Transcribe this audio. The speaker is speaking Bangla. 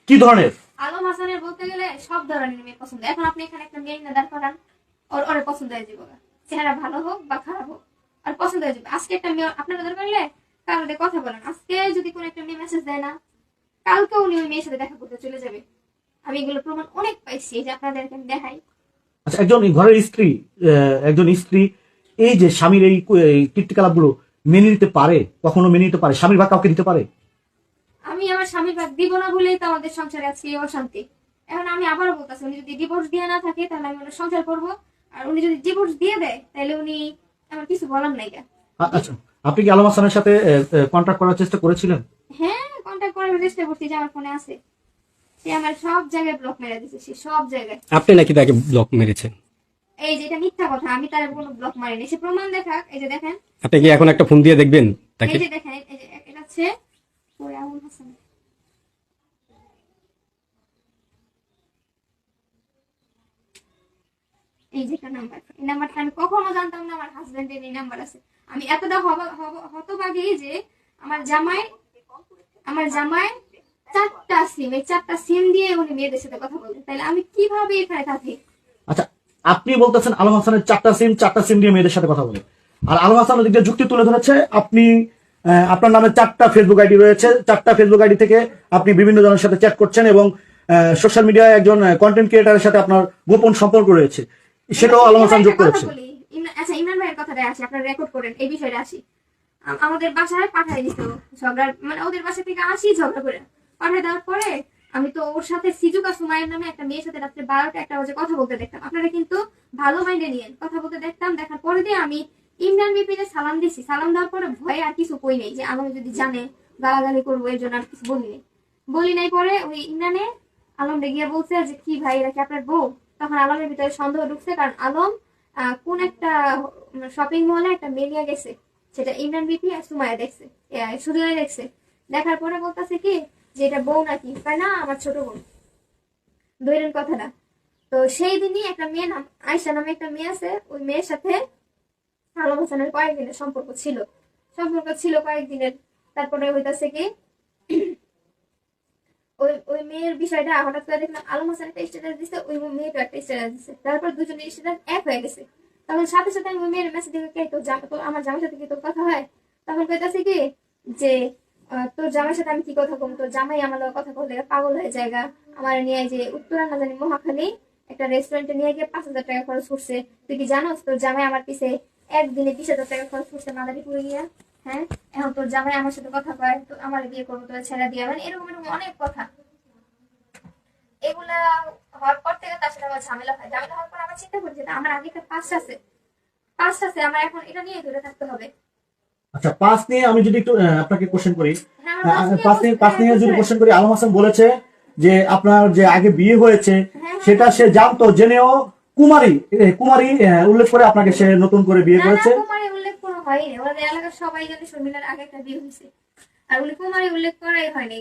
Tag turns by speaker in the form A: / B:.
A: কি ধরনের?
B: আলম হাসানের বলতে গেলে সব ধরনের মেয়ে পছন্দ। এখন আপনি এখানে একটা মেয়ে না দাঁড় করান, ওর পছন্দ হয়ে যাবে, চেহারা ভালো হোক বা খারাপ হোক আর পছন্দ হয়ে যাবে। আজকে একটা মেয়ে আপনার দরকার হলে কার সাথে কথা বলেন, আজকে যদি কোনো একটা মেয়ে মেসেজ দেয় না, কালকে উনি ওই মেয়ের সাথে দেখা করতে চলে যাবে। আমি এগুলো প্রমাণ অনেক পাইছি, এই যে আপনাদেরকে আমি দেখাই।
A: আচ্ছা, একজন ঘরের স্ত্রী, একজন স্ত্রী এই যে স্বামীর এই কীর্তিকলাপগুলো মেনে নিতে পারে? কখনো মেনে নিতে পারে? স্বামীর ভাগ কাউকে দিতে পারে?
B: আমি আমার স্বামীর ভাগ দিব না বলেই তো আমাদের সংসারে আজকে অশান্তি। এখন আমি আবারও বলতেছি, উনি যদি ডিভোর্স দিয়ে না থাকে তাহলে আমি ওনার সংসার করবো, আর উনি যদি ডিভোর্স দিয়ে দেয় তাহলে উনি আমার কিছু বলার নাই।
A: আচ্ছা, আপনি কি আলম হাসানের সাথে কন্ট্যাক্ট করার চেষ্টা করেছিলেন?
B: হ্যাঁ, কন্ট্যাক্ট করার চেষ্টা করছি, যে আমার ফোনে আছে। সে আমার সব জায়গায় ব্লক মেরে দিছে, সে সব জায়গায়।
C: আপনি নাকি তাকে ব্লক মেরেছেন?
B: এই যে এটা মিথ্যা কথা, আমি তার কোনো ব্লক মারিনি, সে প্রমাণ দেখাক। এই যে দেখেন,
C: আপনি কি এখন একটা ফোন দিয়ে দেখবেন তাকে?
B: এই যে দেখেন, এই যে এটা হচ্ছে আলম হাসান। এই যে একটা নাম্বার, এই নাম্বারটা আমি কখনো জানতাম না আমার হাজবেন্ডের এই নাম্বার আছে। আমি এতটা হতভাগী যে আমার জামাই 4টা সিম, এই 4টা সিম দিয়ে উনি মেয়েদের সাথে কথা বলতেন, তাহলে আমি কিভাবে এখানে থাকি?
A: আচ্ছা, আপনি বলতেছেন আলম হাসানের 4টা সিম দিয়ে মেয়েদের সাথে কথা বলে, আর আলম হাসান ওদিকে যুক্তি তুলে ধরেছে আপনি আপনার নামে 4টা ফেসবুক আইডি রয়েছে, 4টা ফেসবুক আইডি থেকে আপনি বিভিন্ন জনের সাথে চ্যাট করছেন এবং সোশ্যাল মিডিয়ায় একজন কন্টেন্ট ক্রিয়েটারের সাথে আপনার গোপন সম্পর্ক রয়েছে, সেটাও আলম হাসান যোগ করেছে।
B: আচ্ছা, ইমরান ভাইয়ের কথাটা আসি, আপনারা রেকর্ড করেন, এই বিষয়টা আসি। আমাদের বাসায় পাঠাই দিত ঝগড়া, মানে ওদের বাসা থেকে আসি ঝগড়া করে পাঠাই দেওয়ার পরে আমি তো ওর সাথে সিজুকা সুমাইয়ের নামে একটা মেয়ের সাথে রাত্রে 12টা 1টা বাজে কথা বলতে দেখতাম। আপনারা কিন্তু ভালো মাইন্ডে নিয়েন, কথা বলতে দেখতাম। দেখার পরে দিয়ে আমি ইমরান বিপিনে সালাম দিছি, সালাম দেওয়ার পরে ভয়ে আর কিছু কই নেই, যে আমি যদি জানে গালাগালি করবো, এর জন্য আর কিছু বলি নাই। পরে ওই ইমরানে আলম গিয়ে বলছে যে কি ভাই, এরা কি আপনার বউ? তখন আলমের ভিতরে সন্দেহ ঢুকছে, কারণ আলম কোন একটা শপিং মলে একটা মেয়ে নিয়ে গেছে, সেটা ইমরান বিপি আর সুমাইয়া দেখছে, সুরিয়া দেখছে। দেখার পরে বলতেছে কি যে এটা বউ নাকি, তাই না আমার ছোট বোন, ধরেন কথাটা। তো সেই দিনই একটা মেয়ে নাম আয়সা নামে একটা মেয়ে আছে, ওই মেয়ের সাথে আলম হাসানের কয়েকদিনের সম্পর্ক ছিল কয়েকদিনের। তারপরে হইতাছে কি ওই মেয়ের বিষয়টা হঠাৎ করে দেখলাম আলম হাসান একটা স্ট্যাটাস দিচ্ছে, ওই মেয়েটা একটা স্ট্যাটাস দিচ্ছে, তারপর দুজনের স্ট্যাটাস এক হয়ে গেছে। তখন সাথে সাথে আমি ওই মেয়ের মেসেজ দিকে, তো আমার জামাইয়ের সাথে কি তোর কথা হয়? তখন কইতাছে কি যে তোর জামাইয়ের সাথে আমি কি কথা কম, তোর জামাই আমার লগে কথা বললে পাগল হয়ে জায়গা। আমার নিয়ে যে উত্তরা না জানি মহাখালী একটা রেস্টুরেন্টে নিয়ে গিয়ে 5,000 টাকা খরচ করছে। তুই কি জানোস তোর জামাই আমার পিছে একদিনে 20,000 টাকা খরচ করছে মাদারীপুরে গিয়া? হ্যাঁ, এখন তোর জামাই আমার সাথে কথা কয়, তো আমার বিয়ে করবো, তোর ছেড়া দিয়ে, মানে এরকম অনেক কথা। এগুলা হওয়ার পর থেকে তার সাথে আমার ঝামেলা হওয়ার পর আমার চিন্তা করছি আমার আগে একটা পাঁচ আছে, আমার এখন এটা নিয়ে দূরে থাকতে হবে।
A: আচ্ছা, পাঁচ নিয়ে আমি যদি একটু আপনাকে কোশ্চেন করি,
B: হ্যাঁ,
A: পাঁচ নিয়ে যদি কোশ্চেন করি, আলম হাসান বলেছে যে আপনার যে আগে বিয়ে হয়েছে সেটা সে জানতো, জেনেও কুমারী উল্লেখ করে আপনাকে সে নতুন করে বিয়ে করেছে।
B: কুমারী উল্লেখ কোনো হয়নি, ওদের এলাকার সবাই জানে শর্মিলার আগে একটা বিয়ে হয়েছে, আর উনি কুমারী উল্লেখ করাই হয়নি।